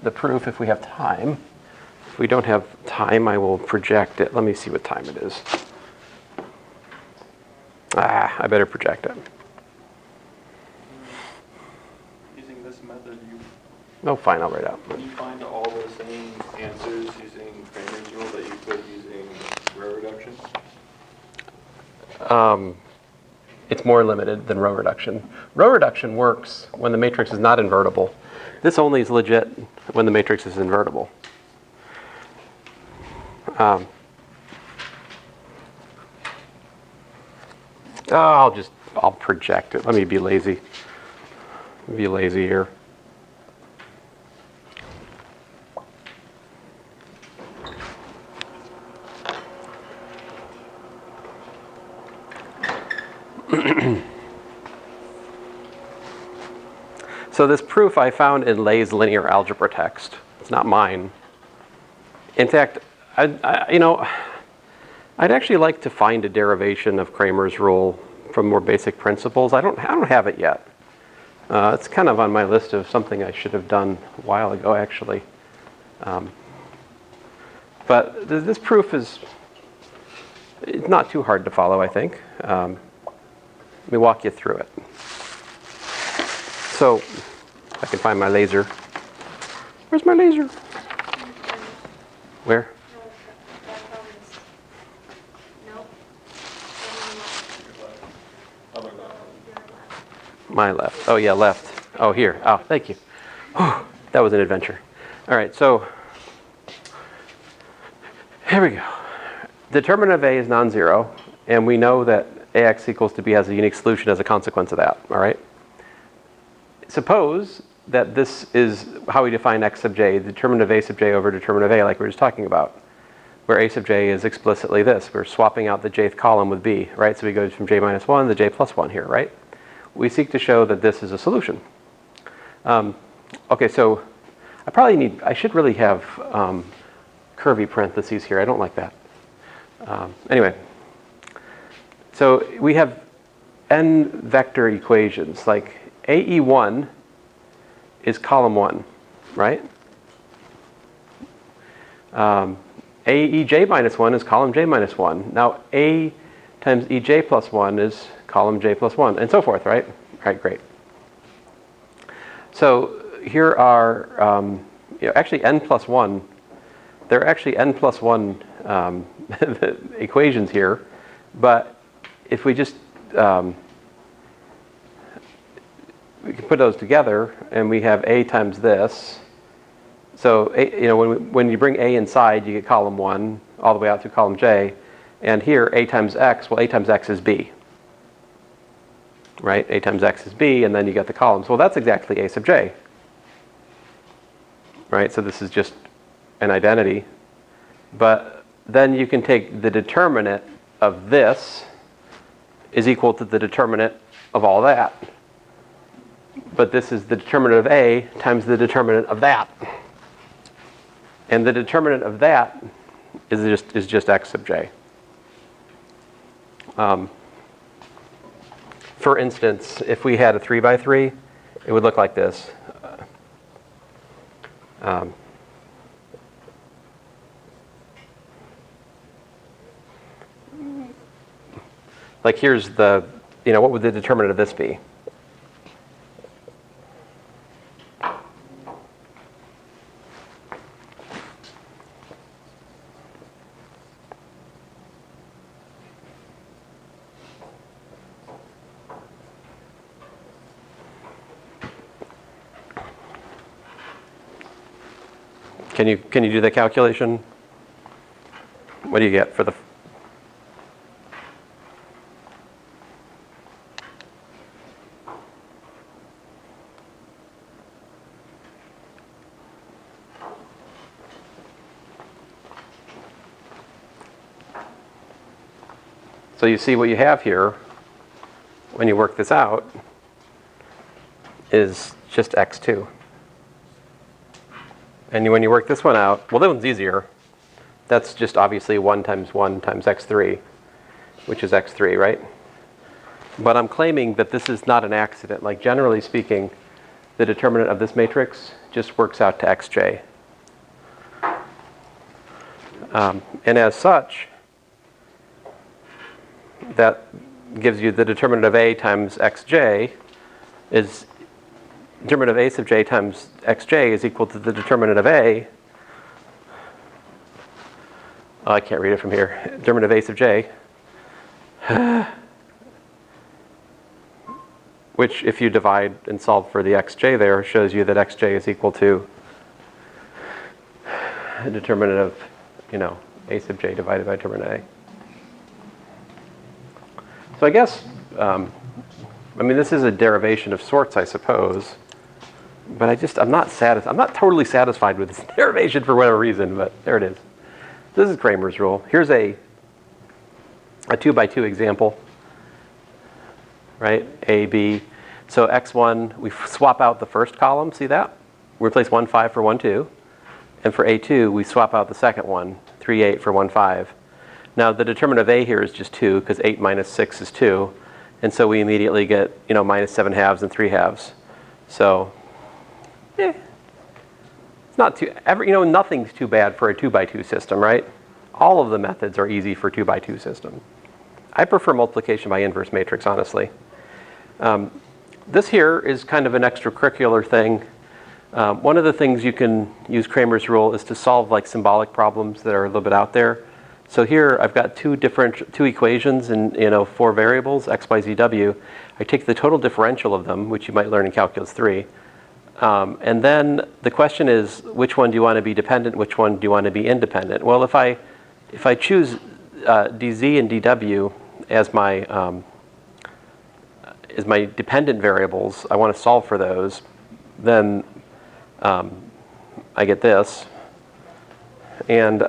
the proof if we have time. If we don't have time, I will project it. Let me see what time it is. I better project it. Using this method, Oh, fine, I'll write it out. you find all the same answers using Cramer's rule that you could using row reduction? It's more limited than row reduction. Row reduction works when the matrix is not invertible. This only is legit when the matrix is invertible. I'll project it. Let me be lazy. Be lazy here. So this proof I found in Lay's linear algebra text. It's not mine. In fact, I'd actually like to find a derivation of Cramer's rule from more basic principles. I don't have it yet. It's kind of on my list of something I should have done a while ago, actually. But this proof it's not too hard to follow, I think. Let me walk you through it. So, if I can find my laser. Where's my laser? Where? My left. Oh, yeah, left. Oh, here. Oh, thank you. Whew, that was an adventure. All right, so here we go. Determinant of A is non-zero, and we know that AX equals to B has a unique solution as a consequence of that, all right? Suppose that this is how we define X sub j, the determinant of A sub j over determinant of A, like we were just talking about, where A sub j is explicitly this. We're swapping out the jth column with B, right? So we go from j minus 1 to j plus 1 here, right? We seek to show that this is a solution. Okay, so I should really have curvy parentheses here. I don't like that. Anyway, so we have n vector equations, like AE1 is column 1, right? AEJ minus 1 is column j minus 1. Now A times EJ plus 1 is column j plus 1, and so forth, right? Right, great. So here are actually n plus 1. There are actually n plus 1 equations here, but if we just we can put those together, and we have A times this. So when you bring A inside, you get column 1 all the way out through column j, and here A times x. Well, A times x is B, right? A times x is B, and then you get the columns. Well, that's exactly A sub j, right? So this is just an identity, but then you can take the determinant of this is equal to the determinant of all that. But this is the determinant of A times the determinant of that. And the determinant of that is just x sub j. For instance, if we had a 3 by 3, it would look like this. Like here's the, what would the determinant of this be? Can you do the calculation? What do you get for the? So you see what you have here when you work this out is just x2. And when you work this one out, well, that one's easier. That's just obviously 1 times x3, which is x3, right? But I'm claiming that this is not an accident. Like generally speaking, the determinant of this matrix just works out to xj. And as such, that gives you the determinant of A times xj is, determinant of A sub j times xj is equal to the determinant of A. Oh, I can't read it from here. Determinant of A sub j. Which, if you divide and solve for the xj there, shows you that xj is equal to the determinant of, A sub j divided by determinant A. So I guess, this is a derivation of sorts, I suppose. But I'm not totally satisfied with this derivation for whatever reason, but there it is. This is Cramer's rule. Here's a 2x2 example, right? A, B. So x1, we swap out the first column, see that? We replace 1, 5 for 1, 2. And for A2, we swap out the second one, 3, 8 for 1, 5. Now, the determinant of A here is just 2, because 8 minus 6 is 2. And so we immediately get, minus 7 halves and 3 halves. So, it's not too, nothing's too bad for a 2x2 system, right? All of the methods are easy for 2x2 system. I prefer multiplication by inverse matrix, honestly. This here is kind of an extracurricular thing. One of the things you can use Cramer's rule is to solve like symbolic problems that are a little bit out there. So here I've got two equations in 4 variables, x, y, z, w. I take the total differential of them, which you might learn in calculus 3. And then the question is, which one do you want to be dependent? Which one do you want to be independent? Well, if I choose dz and dw as my dependent variables, I want to solve for those, then I get this. And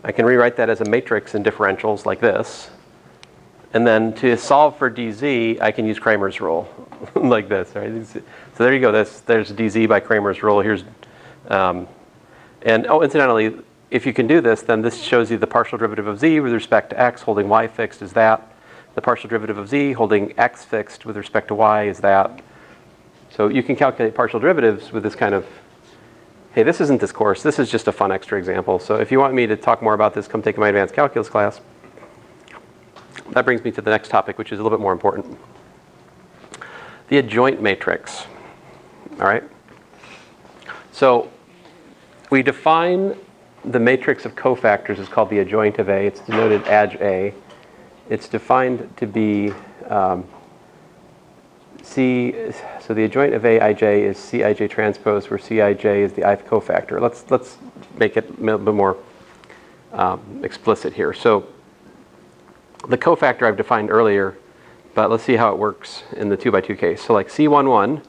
I can rewrite that as a matrix in differentials like this. And then to solve for dz, I can use Cramer's rule like this. Right? So there you go. There's dz by Cramer's rule. Here's, incidentally, if you can do this, then this shows you the partial derivative of z with respect to x holding y fixed is that. The partial derivative of z holding x fixed with respect to y is that. So you can calculate partial derivatives with this kind of, hey, this isn't this course. This is just a fun extra example. So if you want me to talk more about this, come take my advanced calculus class. That brings me to the next topic, which is a little bit more important. The adjoint matrix. All right? So we define the matrix of cofactors is called the adjoint of A. It's denoted adj. It's defined to be C. So the adjoint of Aij is Cij transpose, where Cij is the ith cofactor. Let's make it a little bit more explicit here. So the cofactor I've defined earlier, but let's see how it works in the 2x2 case. So like C11,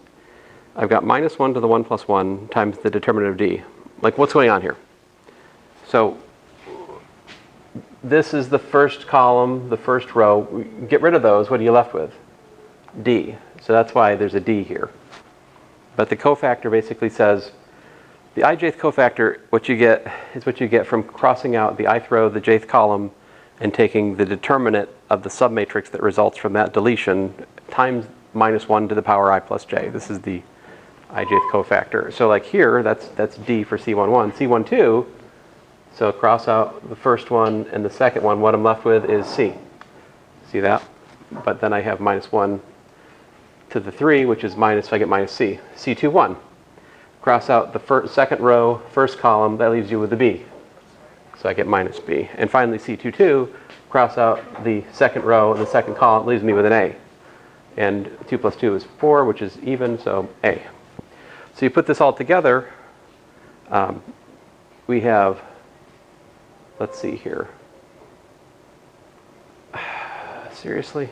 I've got minus 1 to the 1 plus 1 times the determinant of D. Like, what's going on here? So this is the first column, the first row. Get rid of those. What are you left with? D. So that's why there's a D here. But the cofactor basically says the ijth cofactor, what you get is what you get from crossing out the ith row, the jth column, and taking the determinant of the submatrix that results from that deletion times minus 1 to the power I plus j. This is the ijth cofactor. So like here, that's D for C11. C12, so cross out the first one and the second one. What I'm left with is C. See that? But then I have minus 1 to the 3, which is minus, so I get minus C. C21. Cross out the second row, first column, that leaves you with the B. So I get minus B. And finally, C22, cross out the second row and the second column, leaves me with an A. And 2 plus 2 is 4, which is even, so A. So you put this all together, we have, let's see here. Seriously?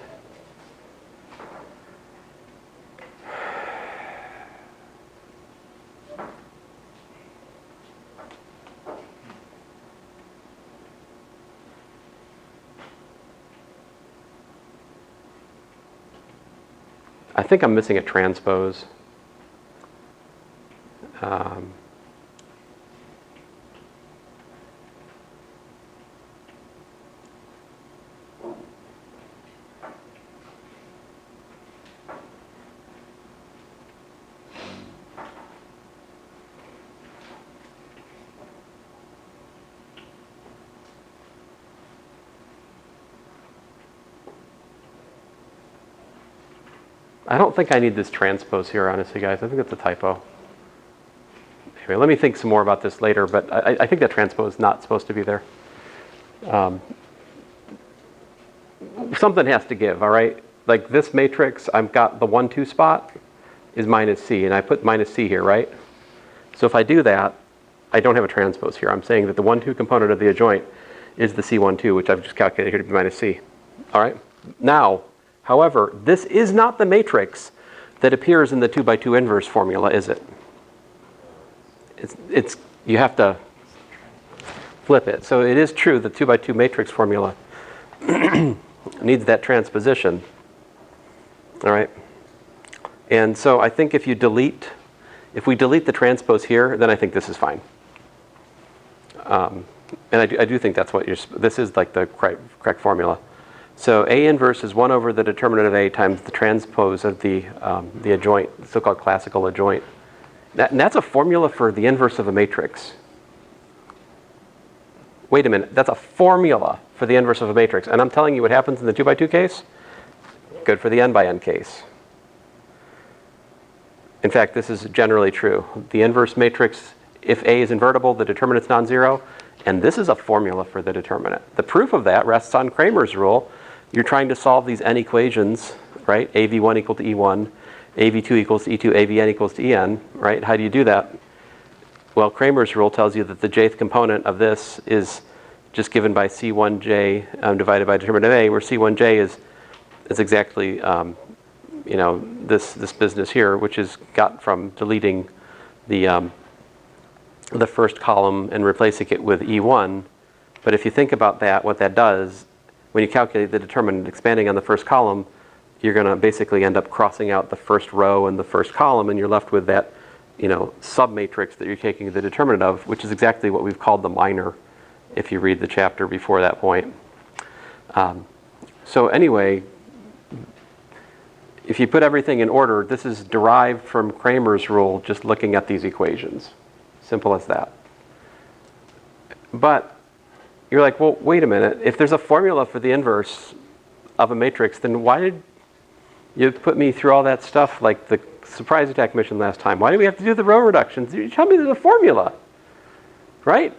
I think I'm missing a transpose. I don't think I need this transpose here, honestly, guys. I think that's a typo. Anyway, let me think some more about this later, but I think that transpose is not supposed to be there. Something has to give, all right? Like this matrix, I've got the 1, 2 spot is minus C, and I put minus C here, right? So if I do that, I don't have a transpose here. I'm saying that the 1, 2 component of the adjoint is the C1, 2, which I've just calculated here to be minus C. All right? Now, however, this is not the matrix that appears in the 2 by 2 inverse formula, is it? It's you have to flip it. So it is true the 2 by 2 matrix formula needs that transposition. All right? And so I think if we delete the transpose here, then I think this is fine. And I do think that's what this is like the correct formula. So A inverse is 1 over the determinant of A times the transpose of the adjoint, so-called classical adjoint. And that's a formula for the inverse of a matrix. Wait a minute, that's a formula for the inverse of a matrix. And I'm telling you what happens in the 2 by 2 case? Good for the n by n case. In fact, this is generally true. The inverse matrix, if A is invertible, the determinant's non-zero, and this is a formula for the determinant. The proof of that rests on Cramer's rule. You're trying to solve these n equations, right? AV1 equal to E1, AV2 equals to E2, AVN equals to En, right? How do you do that? Well, Cramer's rule tells you that the jth component of this is just given by C1j divided by determinant of A, where C1j is exactly this business here, which is got from deleting the first column and replacing it with E1. But if you think about that, what that does, when you calculate the determinant expanding on the first column, you're going to basically end up crossing out the first row and the first column, and you're left with that submatrix that you're taking the determinant of, which is exactly what we've called the minor, if you read the chapter before that point. So anyway, if you put everything in order, this is derived from Cramer's rule, just looking at these equations. Simple as that. But you're like, well, wait a minute. If there's a formula for the inverse of a matrix, then why did you put me through all that stuff like the surprise attack mission last time? Why do we have to do the row reductions? You tell me there's a formula, right?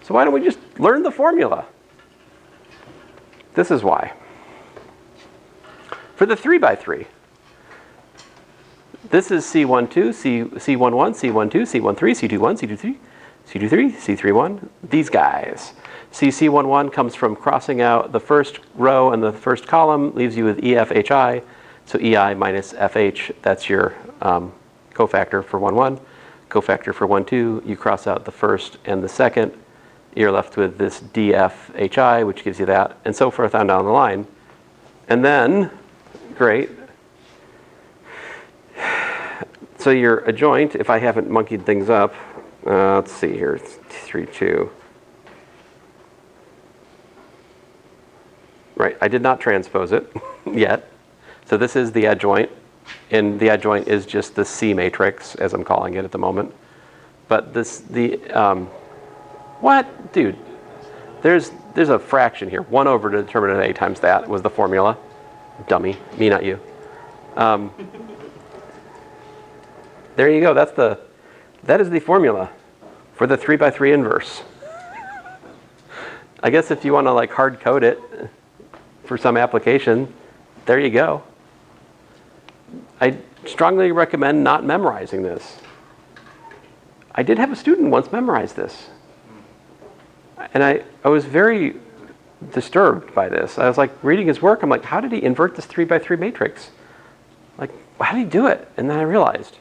So why don't we just learn the formula? This is why. For the 3 by 3, this is C12, C11, C12, C13, C21, C23, C23, C31, these guys. C11 comes from crossing out the first row and the first column, leaves you with EFHI, so EI minus FH, that's your cofactor for 1, 1. Cofactor for 1, 2, you cross out the first and the second, you're left with this DFHI, which gives you that, and so forth on down the line. And then, great. So your adjoint, if I haven't monkeyed things up, let's see here, it's 3, 2. Right, I did not transpose it yet. So this is the adjoint, and the adjoint is just the C matrix, as I'm calling it at the moment. But what? Dude, there's a fraction here. 1 over the determinant of A times that was the formula. Dummy, me, not you. There you go, that is the formula for the 3 by 3 inverse. I guess if you want to like hard code it for some application, there you go. I strongly recommend not memorizing this. I did have a student once memorize this. And I was very disturbed by this. I was like reading his work, I'm like, how did he invert this 3 by 3 matrix? Like, how did he do it? And then I realized,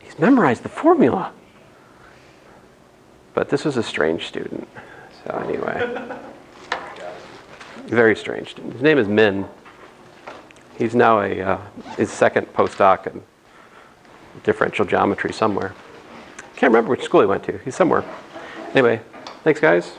he's memorized the formula. But this was a strange student. So anyway. Very strange student. His name is Min. He's now his second postdoc in differential geometry somewhere. Can't remember which school he went to. He's somewhere. Anyway, thanks guys.